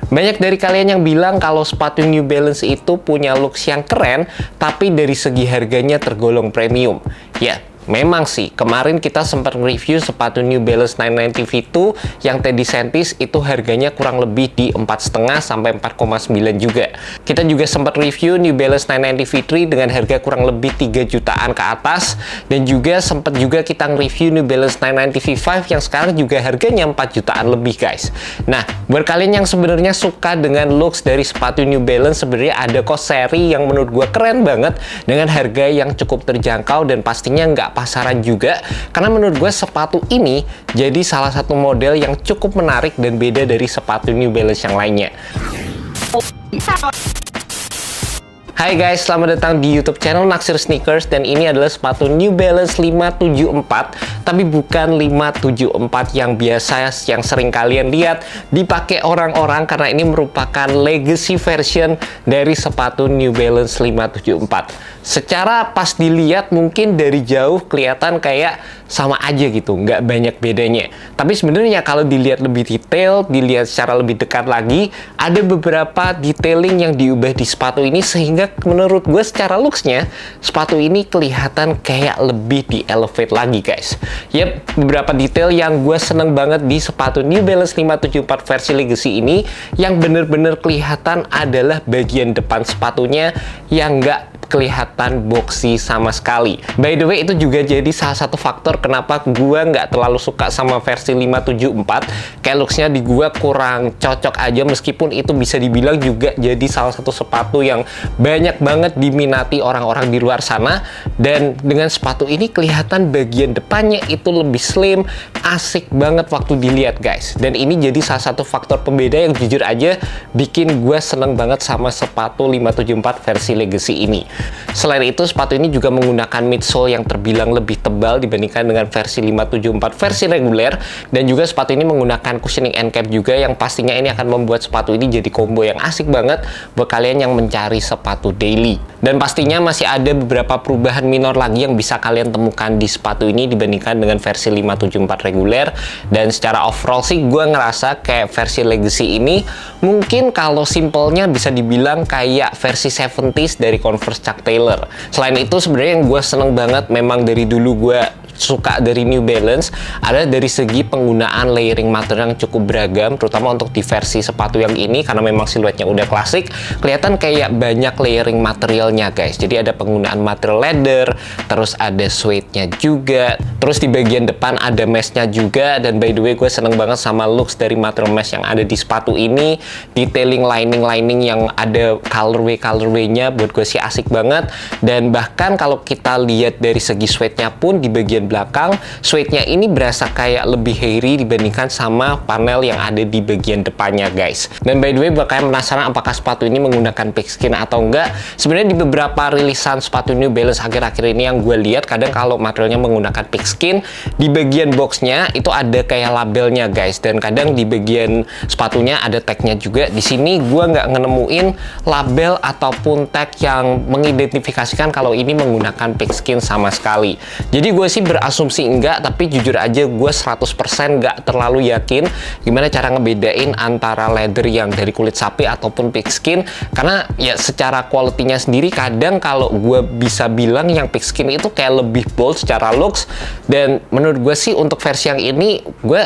Banyak dari kalian yang bilang kalau sepatu New Balance itu punya looks yang keren, tapi dari segi harganya tergolong premium. Ya, memang sih, kemarin kita sempat review sepatu New Balance 990 V2 yang Teddy Sentis itu harganya kurang lebih di 4,5 sampai 4,9 juga. Kita juga sempat review New Balance 990 V3 dengan harga kurang lebih 3 jutaan ke atas, dan juga sempat juga kita nge-review New Balance 990 V5 yang sekarang juga harganya 4 jutaan lebih, guys. Nah, buat kalian yang sebenarnya suka dengan looks dari sepatu New Balance, sebenarnya ada kok seri yang menurut gue keren banget dengan harga yang cukup terjangkau dan pastinya nggak pasaran juga, karena menurut gue sepatu ini jadi salah satu model yang cukup menarik dan beda dari sepatu New Balance yang lainnya. Hai guys, selamat datang di YouTube channel Naksir Sneakers, dan ini adalah sepatu New Balance 574, tapi bukan 574 yang biasa yang sering kalian lihat dipakai orang-orang, karena ini merupakan legacy version dari sepatu New Balance 574. Secara pas dilihat mungkin dari jauh kelihatan kayak sama aja gitu, nggak banyak bedanya. Tapi sebenarnya kalau dilihat lebih detail, dilihat secara lebih dekat lagi, ada beberapa detailing yang diubah di sepatu ini sehingga menurut gue secara looksnya sepatu ini kelihatan kayak lebih di elevate lagi, guys. Yep, beberapa detail yang gue seneng banget di sepatu New Balance 574 versi Legacy ini yang bener-bener kelihatan adalah bagian depan sepatunya yang nggak kelihatan boxy sama sekali. By the way, itu juga jadi salah satu faktor kenapa gua nggak terlalu suka sama versi 574. Kayak looksnya di gua kurang cocok aja, meskipun itu bisa dibilang juga jadi salah satu sepatu yang banyak banget diminati orang-orang di luar sana. Dan dengan sepatu ini kelihatan bagian depannya itu lebih slim, asik banget waktu dilihat, guys. Dan ini jadi salah satu faktor pembeda yang jujur aja bikin gua seneng banget sama sepatu 574 versi Legacy ini. Selain itu, sepatu ini juga menggunakan midsole yang terbilang lebih tebal dibandingkan dengan versi 574 versi reguler, dan juga sepatu ini menggunakan cushioning end cap juga, yang pastinya ini akan membuat sepatu ini jadi combo yang asik banget buat kalian yang mencari sepatu daily. Dan pastinya masih ada beberapa perubahan minor lagi yang bisa kalian temukan di sepatu ini dibandingkan dengan versi 574 reguler. Dan secara overall sih gue ngerasa kayak versi Legacy ini mungkin kalau simpelnya bisa dibilang kayak versi 70s dari Converse Chuck Taylor. Selain itu, sebenarnya yang gue seneng banget memang dari dulu gue suka dari New Balance adalah dari segi penggunaan layering material yang cukup beragam, terutama untuk di versi sepatu yang ini, karena memang siluetnya udah klasik, kelihatan kayak banyak layering materialnya, guys. Jadi ada penggunaan material leather, terus ada suede-nya juga, terus di bagian depan ada mesh-nya juga. Dan by the way, gue seneng banget sama looks dari material mesh yang ada di sepatu ini. Detailing lining yang ada colorway-nya buat gue sih asik banget. Dan bahkan kalau kita lihat dari segi suede-nya pun di bagian belakang, suede-nya ini berasa kayak lebih hairy dibandingkan sama panel yang ada di bagian depannya, guys. Dan by the way, buat kalian penasaran apakah sepatu ini menggunakan pigskin atau enggak, sebenarnya di beberapa rilisan sepatu New Balance akhir-akhir ini yang gue lihat, kadang kalau materialnya menggunakan pigskin, di bagian boxnya itu ada kayak labelnya, guys. Dan kadang di bagian sepatunya ada tagnya juga. Di sini gue nggak nemuin label ataupun tag yang mengidentifikasikan kalau ini menggunakan pigskin sama sekali. Jadi gue sih berasumsi enggak, tapi jujur aja gue 100% nggak terlalu yakin gimana cara ngebedain antara leather yang dari kulit sapi ataupun pigskin, karena ya secara quality-nya sendiri kadang kalau gue bisa bilang yang pigskin itu kayak lebih bold secara looks, dan menurut gue sih untuk versi yang ini gue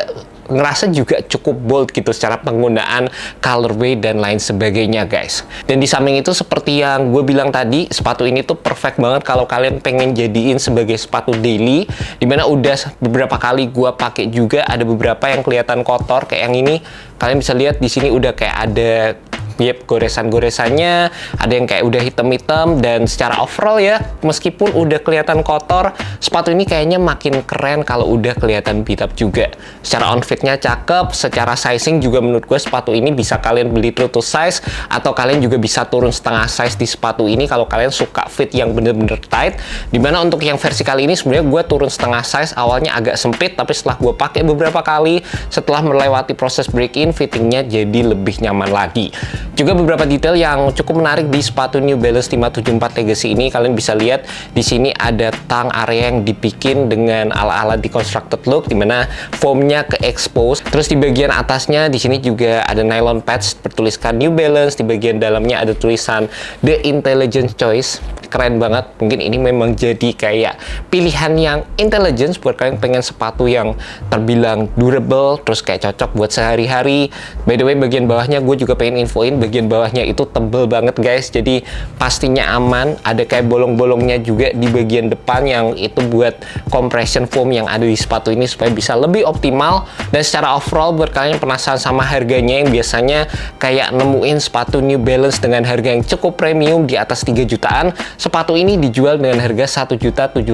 ngerasa juga cukup bold gitu secara penggunaan colorway dan lain sebagainya, guys. Dan di samping itu, seperti yang gue bilang tadi, sepatu ini tuh perfect banget kalau kalian pengen jadiin sebagai sepatu daily, dimana udah beberapa kali gue pakai juga, ada beberapa yang kelihatan kotor kayak yang ini. Kalian bisa lihat di sini udah kayak ada goresan-goresannya, ada yang kayak udah hitam-hitam. Dan secara overall ya, meskipun udah kelihatan kotor, sepatu ini kayaknya makin keren kalau udah kelihatan beat up juga. Secara outfitnya cakep, secara sizing juga menurut gue sepatu ini bisa kalian beli true to size, atau kalian juga bisa turun setengah size di sepatu ini kalau kalian suka fit yang bener-bener tight. Dimana untuk yang versi kali ini sebenarnya gue turun setengah size, awalnya agak sempit, tapi setelah gue pakai beberapa kali, setelah melewati proses break in, fittingnya jadi lebih nyaman lagi. Juga beberapa detail yang cukup menarik di sepatu New Balance 574 Legacy ini. Kalian bisa lihat di sini ada tang area yang dibikin dengan ala-ala deconstructed look, dimana foamnya ke expose. Terus di bagian atasnya di sini juga ada nylon pads bertuliskan New Balance. Di bagian dalamnya ada tulisan The Intelligent Choice. Keren banget. Mungkin ini memang jadi kayak pilihan yang intelligence buat kalian pengen sepatu yang terbilang durable, terus kayak cocok buat sehari-hari. By the way, bagian bawahnya gue juga pengen infoin, bagian bawahnya itu tebel banget guys, jadi pastinya aman. Ada kayak bolong-bolongnya juga di bagian depan yang itu buat compression foam yang ada di sepatu ini supaya bisa lebih optimal. Dan secara overall buat kalian yang penasaran sama harganya, yang biasanya kayak nemuin sepatu New Balance dengan harga yang cukup premium di atas 3 jutaan, sepatu ini dijual dengan harga 1.799.000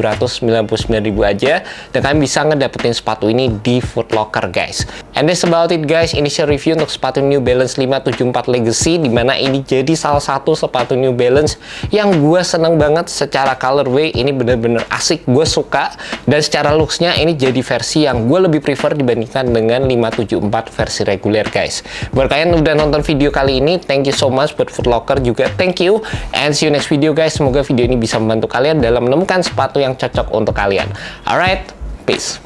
aja, dan kalian bisa ngedapetin sepatu ini di Foot Locker guys. And that's about it guys, initial review untuk sepatu New Balance 574 Legacy, dimana ini jadi salah satu sepatu New Balance yang gue seneng banget. Secara colorway ini bener-bener asik, gue suka, dan secara looksnya ini jadi versi yang gue lebih prefer dibandingkan dengan 574 versi reguler guys. Buat kalian yang udah nonton video kali ini, thank you so much. Buat Foot Locker juga thank you, and see you next video guys. Semoga video ini bisa membantu kalian dalam menemukan sepatu yang cocok untuk kalian. Alright, peace.